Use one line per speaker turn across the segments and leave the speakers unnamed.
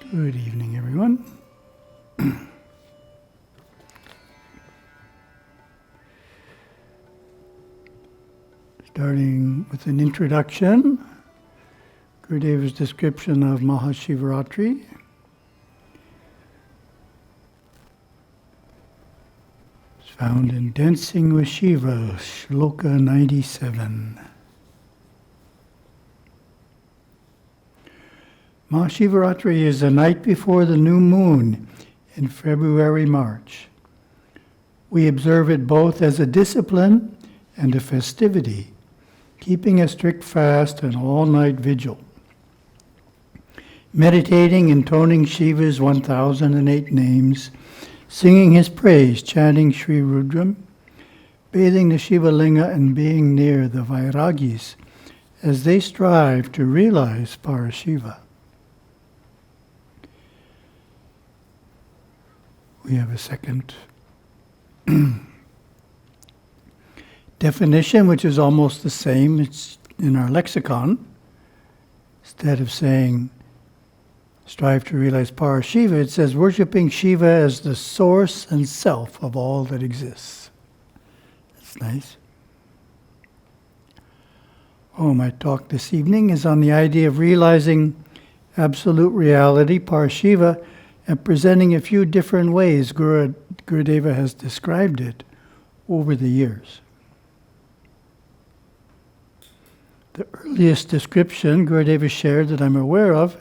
Good evening, everyone. Starting with an introduction, Gurudeva's description of Mahasivaratri. It's found in Dancing with Shiva, Shloka 97. Mahasivaratri is the night before the new moon in February-March. We observe it both as a discipline and a festivity, keeping a strict fast and all-night vigil. Meditating, intoning Shiva's 1008 names, singing his praise, chanting Sri Rudram, bathing the Shiva Linga and being near the Vairagis as they strive to realize Parashiva. We have a second definition, which is almost the same. It's in our lexicon. Instead of saying strive to realize Parashiva, it says worshipping Shiva as the source and self of all that exists. That's nice. My talk this evening is on the idea of realizing absolute reality, Parashiva, and presenting a few different ways Gurudeva has described it over the years. The earliest description Gurudeva shared that I'm aware of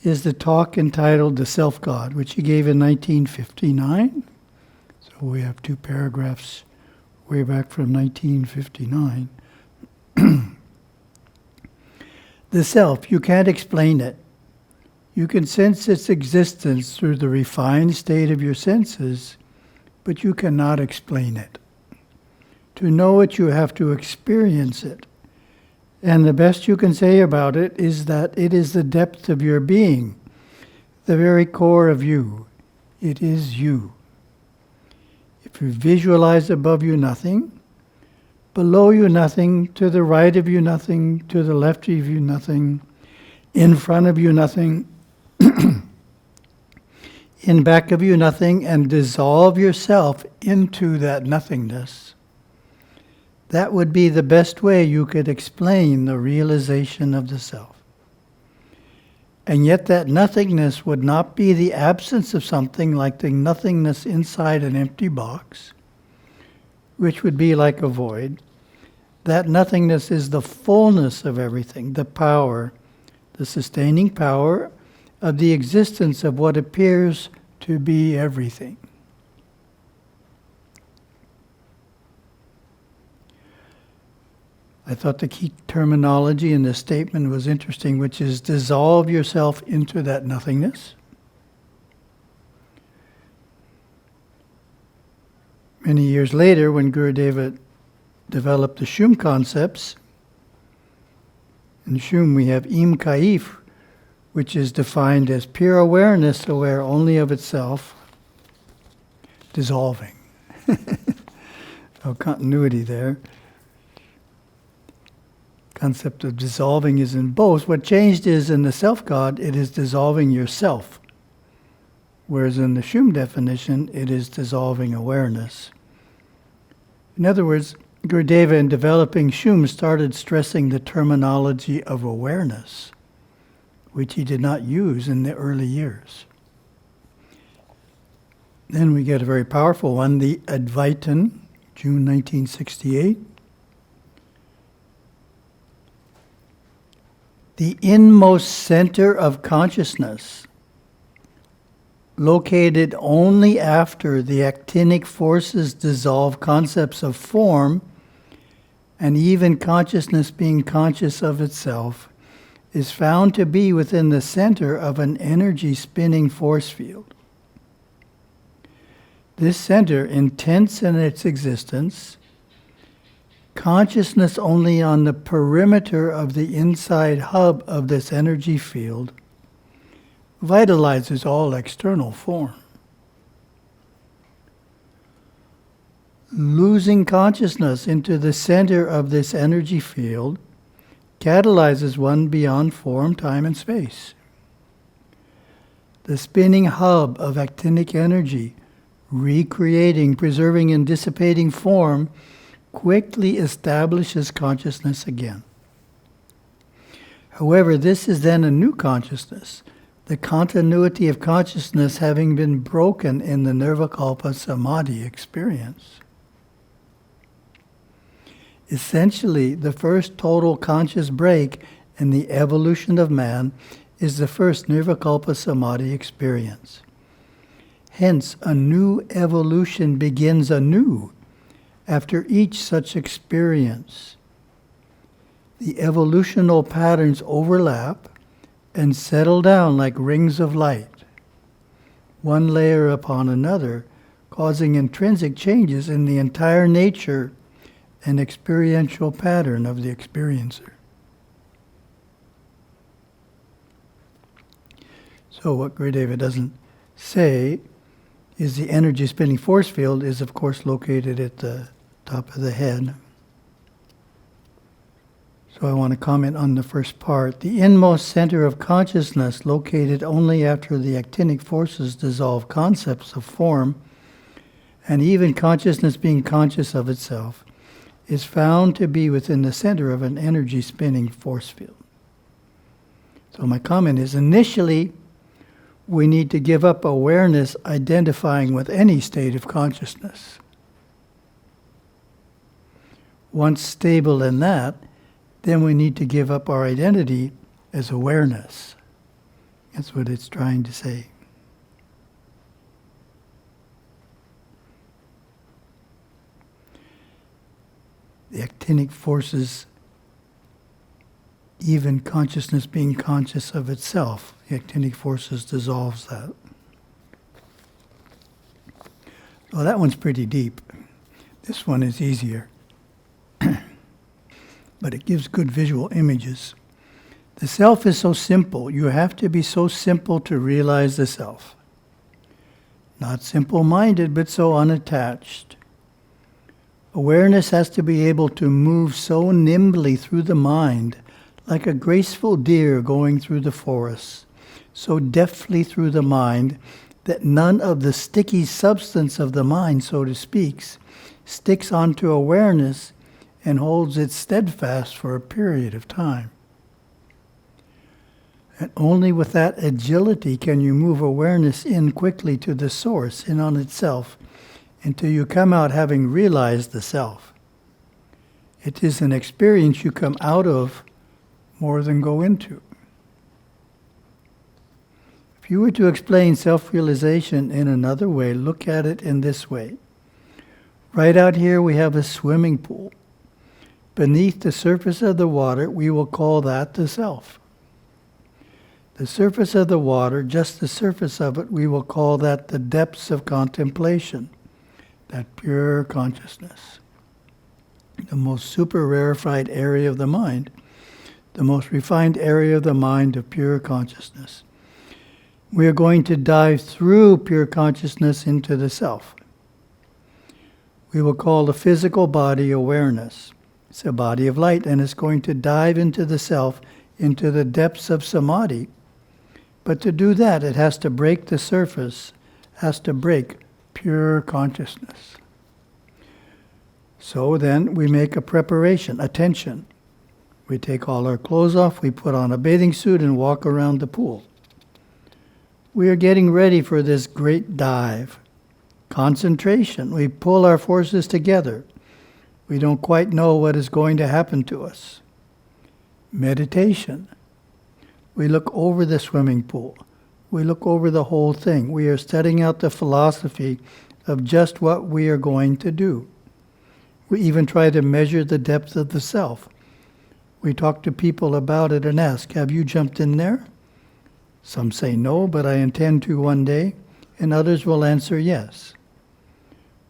is the talk entitled The Self-God, which he gave in 1959. So we have two paragraphs way back from 1959. The self, you can't explain it. You can sense its existence through the refined state of your senses, but you cannot explain it. To know it, you have to experience it. And the best you can say about it is that it is the depth of your being, the very core of you. It is you. If you visualize above you nothing, below you nothing, to the right of you nothing, to the left of you nothing, in front of you nothing, in back of you nothing, and dissolve yourself into that nothingness, that would be the best way you could explain the realization of the self. And yet that nothingness would not be the absence of something like the nothingness inside an empty box, which would be like a void. That nothingness is the fullness of everything, the power, the sustaining power of the existence of what appears to be everything. I thought the key terminology in this statement was interesting, which is dissolve yourself into that nothingness. Many years later, when Gurudeva developed the Shum concepts, in Shum we have Im Kaif, which is defined as pure awareness, aware only of itself, dissolving. No continuity there. Concept of dissolving is in both. What changed is in the self-God, it is dissolving yourself. Whereas in the Shum definition, it is dissolving awareness. In other words, Gurudeva in developing Shum started stressing the terminology of awareness, which he did not use in the early years. Then we get a very powerful one, the Advaitin, June 1968. The inmost center of consciousness, located only after the actinic forces dissolve concepts of form, and even consciousness being conscious of itself, is found to be within the center of an energy spinning force field. This center, intense in its existence, consciousness only on the perimeter of the inside hub of this energy field, vitalizes all external form. Losing consciousness into the center of this energy field catalyzes one beyond form, time, and space. the spinning hub of actinic energy, recreating, preserving, and dissipating form, quickly establishes consciousness again. However, this is then a new consciousness, the continuity of consciousness having been broken in the Nirvikalpa Samadhi experience. Essentially, the first total conscious break in the evolution of man is the first Nirvikalpa Samadhi experience. Hence, a new evolution begins anew after each such experience. The evolutional patterns overlap and settle down like rings of light, one layer upon another, causing intrinsic changes in the entire nature and experiential pattern of the experiencer. So what Gurudeva doesn't say is the energy spinning force field is of course located at the top of the head. So I want to comment on the first part. The inmost center of consciousness, located only after the actinic forces dissolve concepts of form, and even consciousness being conscious of itself, is found to be within the center of an energy spinning force field. So my comment is, initially, we need to give up awareness identifying with any state of consciousness. Once stable in that, then we need to give up our identity as awareness. That's what it's trying to say. The actinic forces, even consciousness being conscious of itself, the actinic forces dissolves that. Well, that one's pretty deep. This one is easier. But it gives good visual images. The self is so simple. You have to be so simple to realize the self. Not simple-minded, but so unattached. Awareness has to be able to move so nimbly through the mind, like a graceful deer going through the forest, so deftly through the mind that none of the sticky substance of the mind, so to speak, sticks onto awareness and holds it steadfast for a period of time. And only with that agility can you move awareness in quickly to the source, in on itself, until you come out having realized the self. It is an experience you come out of more than go into. If you were to explain self-realization in another way, look at it in this way. Right out here we have a swimming pool. Beneath the surface of the water, we will call that the self. The surface of the water, just the surface of it, we will call that the depths of contemplation, that pure consciousness. The most super rarefied area of the mind, the most refined area of the mind of pure consciousness. We are going to dive through pure consciousness into the self. We will call the physical body awareness. It's a body of light, and it's going to dive into the self, into the depths of samadhi. But to do that, it has to break the surface, has to break pure consciousness. So then we make a preparation, attention. We take all our clothes off, we put on a bathing suit and walk around the pool. We are getting ready for this great dive. Concentration, we pull our forces together. We don't quite know what is going to happen to us. Meditation. We look over the swimming pool. We look over the whole thing. We are studying out the philosophy of just what we are going to do. We even try to measure the depth of the self. We talk to people about it and ask, have you jumped in there? Some say no, but I intend to one day, and others will answer yes.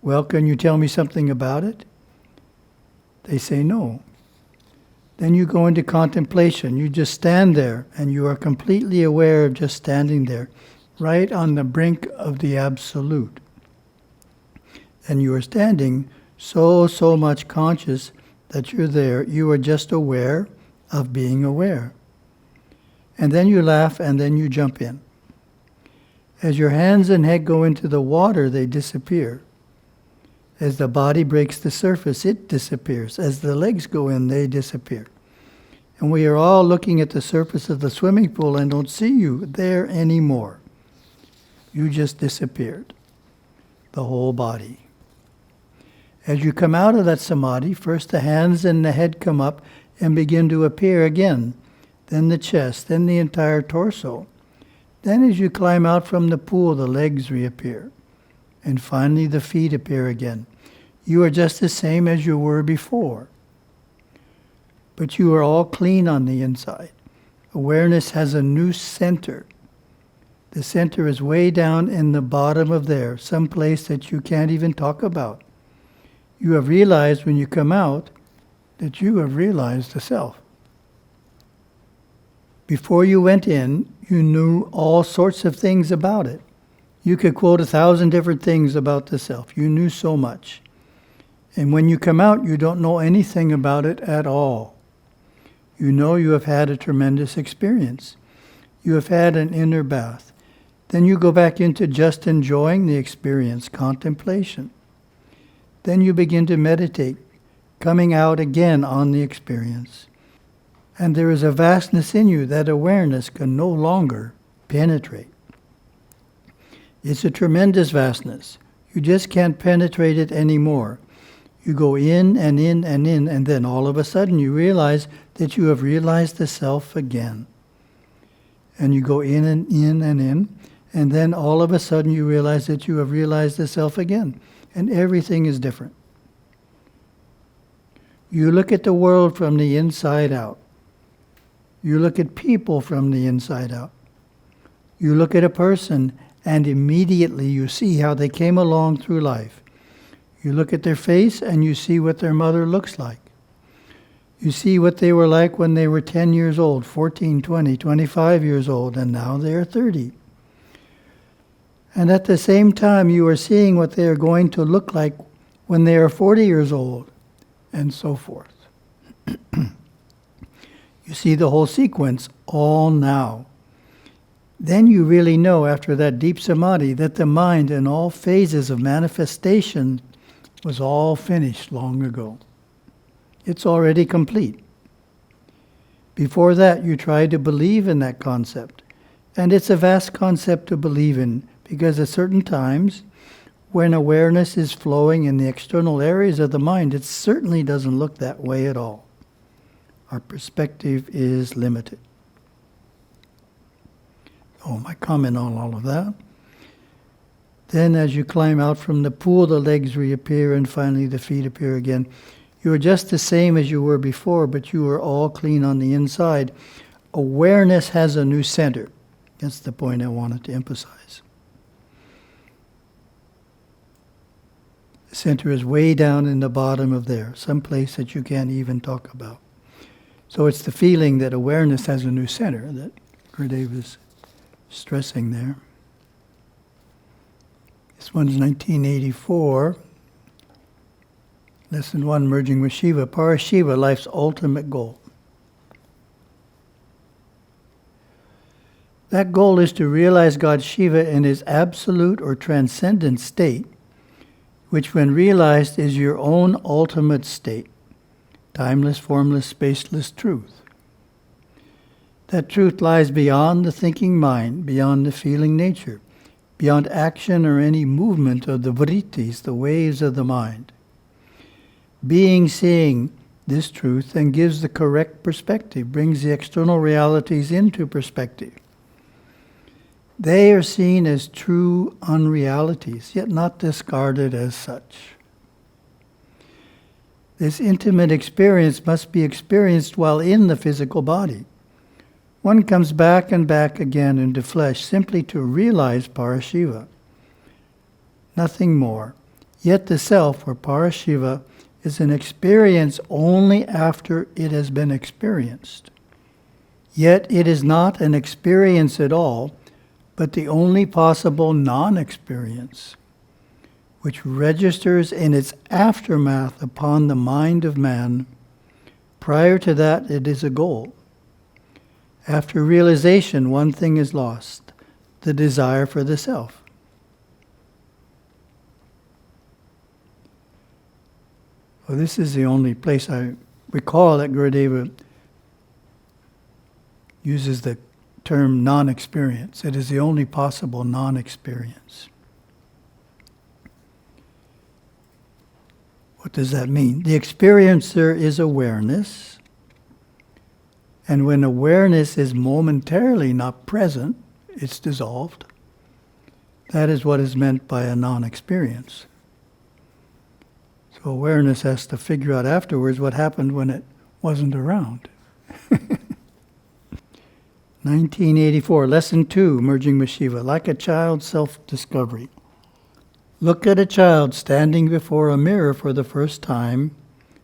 Well, can you tell me something about it? They say no. Then you go into contemplation. You just stand there, and you are completely aware of just standing there, right on the brink of the Absolute. And you are standing so much conscious that you're there. You are just aware of being aware. And then you laugh, and then you jump in. As your hands and head go into the water, they disappear. As the body breaks the surface, it disappears. As the legs go in, they disappear. And we are all looking at the surface of the swimming pool and don't see you there anymore. You just disappeared. The whole body. As you come out of that samadhi, first the hands and the head come up and begin to appear again. Then the chest, then the entire torso. Then as you climb out from the pool, the legs reappear. And finally the feet appear again. You are just the same as you were before. But you are all clean on the inside. Awareness has a new center. The center is way down in the bottom of there, some place that you can't even talk about. You have realized when you come out that you have realized the self. Before you went in, you knew all sorts of things about it. You could quote 1,000 different things about the self. You knew so much. And when you come out, you don't know anything about it at all. You know you have had a tremendous experience. You have had an inner bath. Then you go back into just enjoying the experience, contemplation. Then you begin to meditate, coming out again on the experience. And there is a vastness in you that awareness can no longer penetrate. It's a tremendous vastness. You just can't penetrate it anymore. You go in and in and in, and then all of a sudden you realize that you have realized the self again. And you go in and in and in, and then all of a sudden you realize that you have realized the self again. And everything is different. You look at the world from the inside out. You look at people from the inside out. You look at a person and immediately you see how they came along through life. You look at their face and you see what their mother looks like. You see what they were like when they were 10 years old, 14, 20, 25 years old, and now they are 30. And at the same time, you are seeing what they are going to look like when they are 40 years old, and so forth. You see the whole sequence all now. Then you really know, after that deep samadhi, that the mind in all phases of manifestation was all finished long ago. It's already complete. Before that, you tried to believe in that concept. And it's a vast concept to believe in, because at certain times, when awareness is flowing in the external areas of the mind, it certainly doesn't look that way at all. Our perspective is limited. Oh, my comment on all of that. Then as you climb out from the pool, the legs reappear and finally the feet appear again. You are just the same as you were before, but you are all clean on the inside. Awareness has a new center. That's the point I wanted to emphasize. The center is way down in the bottom of there, some place that you can't even talk about. So it's the feeling that awareness has a new center that Gurudev is stressing there. This one's 1984. Lesson 1, merging with Shiva. Parashiva, life's ultimate goal. That goal is to realize God Shiva in his absolute or transcendent state, which when realized is your own ultimate state. Timeless, formless, spaceless truth. That truth lies beyond the thinking mind, beyond the feeling nature, beyond action or any movement of the vrittis, the waves of the mind. Being seeing this truth and gives the correct perspective, brings the external realities into perspective. They are seen as true unrealities, yet not discarded as such. This intimate experience must be experienced while in the physical body. One comes back and back again into flesh simply to realize Parashiva. Nothing more. Yet the self, or Parashiva, is an experience only after it has been experienced. Yet it is not an experience at all, but the only possible non-experience, which registers in its aftermath upon the mind of man. Prior to that, it is a goal. After realization, one thing is lost. the desire for the self. Well, this is the only place I recall that Gurudeva uses the term non-experience. It is the only possible non-experience. What does that mean? The experiencer is awareness, and when awareness is momentarily not present, it's dissolved. That is what is meant by a non-experience. So awareness has to figure out afterwards what happened when it wasn't around. 1984, Lesson 2, Merging with Shiva, like a child's self-discovery. Look at a child standing before a mirror for the first time,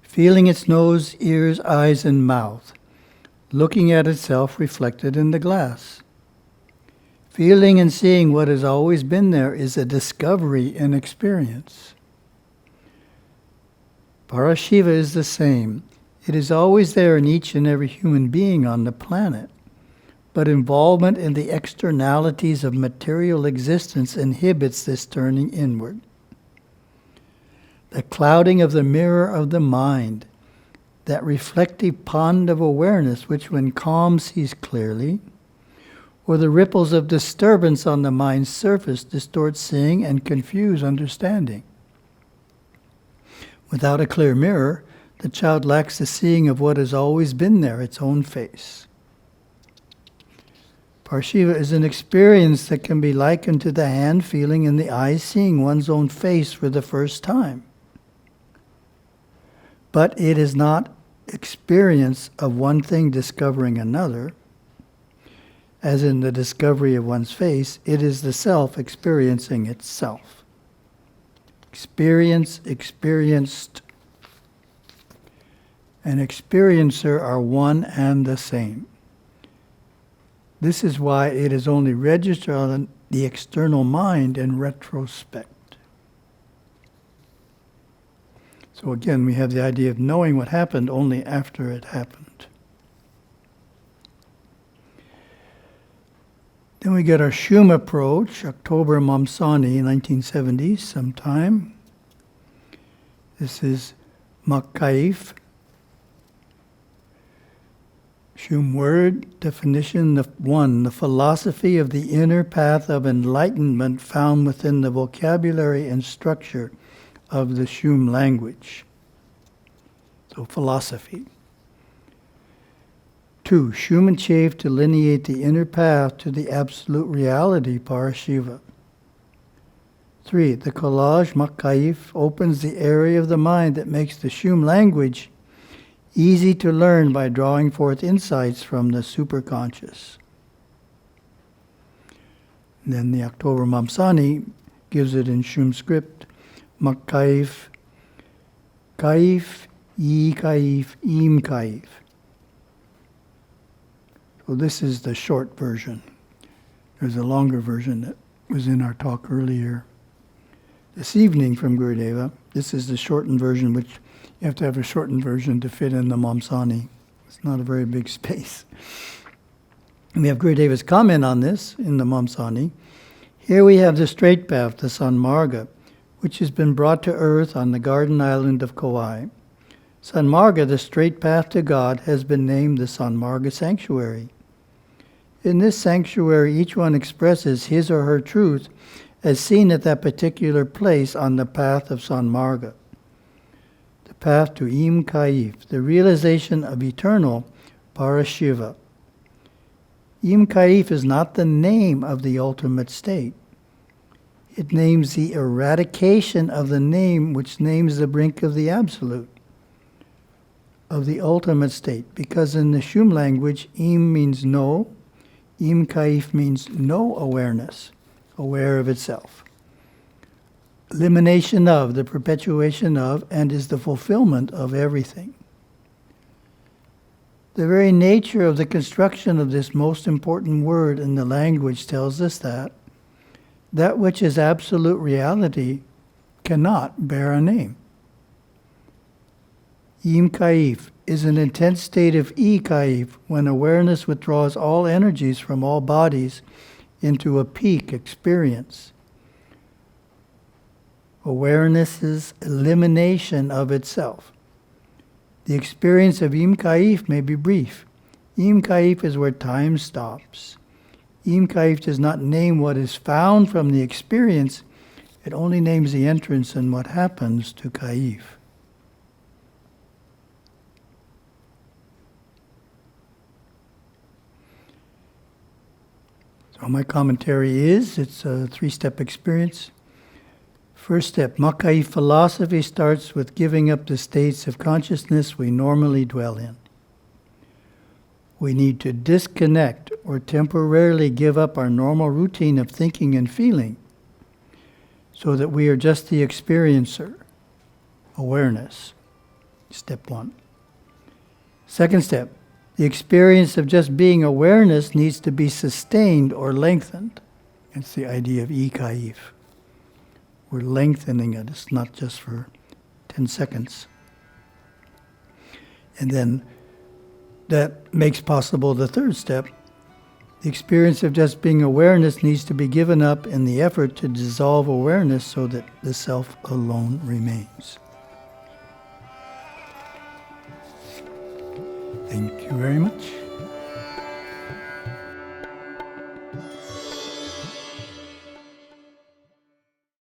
feeling its nose, ears, eyes, and mouth, looking at itself reflected in the glass. Feeling and seeing what has always been there is a discovery in experience. Parashiva is the same. It is always there in each and every human being on the planet. But involvement in the externalities of material existence inhibits this turning inward. The clouding of the mirror of the mind, that reflective pond of awareness which when calm sees clearly, or the ripples of disturbance on the mind's surface distort seeing and confuse understanding. Without a clear mirror, the child lacks the seeing of what has always been there, its own face. Parashiva is an experience that can be likened to the hand feeling and the eye seeing one's own face for the first time. But it is not experience of one thing discovering another. As in the discovery of one's face, it is the self experiencing itself. Experience, experienced, and experiencer are one and the same. This is why it is only registered on the external mind in retrospect. So again, we have the idea of knowing what happened only after it happened. Then we get our Shum approach, October Mamsani, 1970s sometime. This is Makaif. Shum word, definition of 1, the philosophy of the inner path of enlightenment found within the vocabulary and structure of the Shum language. So philosophy. 2, Shum and Chav delineate the inner path to the absolute reality, Parashiva. 3, the collage, Makaif, opens the area of the mind that makes the Shum language easy to learn by drawing forth insights from the superconscious. And then the October Mamsani gives it in Shum script, Makaif, Kaif, Yi Kaif, Im Kaif. So this is the short version. There's a longer version that was in our talk earlier this evening from Gurudeva. This is the shortened version, which you have to have a shortened version to fit in the Mamsani. It's not a very big space. And we have Gurudeva's comment on this in the Mamsani. Here we have the straight path, the Sanmarga, which has been brought to earth on the garden island of Kauai. Sanmarga, the straight path to God, has been named the Sanmarga Sanctuary. In this sanctuary, each one expresses his or her truth as seen at that particular place on the path of Sanmarga. The path to Im Kaif, the realization of eternal Parashiva. Im Kaif is not the name of the ultimate state. It names the eradication of the name which names the brink of the absolute, of the ultimate state. Because in the Shum language, Im means no, Im Kaif means no awareness, aware of itself. Elimination of, the perpetuation of, and is the fulfillment of everything. The very nature of the construction of this most important word in the language tells us that which is absolute reality cannot bear a name. Im Kaif is an intense state of I Kaif when awareness withdraws all energies from all bodies into a peak experience. Awareness's elimination of itself. The experience of Im Kaif may be brief. Im Kaif is where time stops. Im Kaif does not name what is found from the experience, it only names the entrance and what happens to Kaif. So my commentary is, it's a 3-step experience. First step, Makai philosophy starts with giving up the states of consciousness we normally dwell in. We need to disconnect or temporarily give up our normal routine of thinking and feeling so that we are just the experiencer, awareness. Step 1. Second step, the experience of just being awareness needs to be sustained or lengthened. It's the idea of ikaif. We're lengthening it. It's not just for 10 seconds. And then that makes possible the third step. The experience of just being awareness needs to be given up in the effort to dissolve awareness so that the self alone remains. Thank you very much.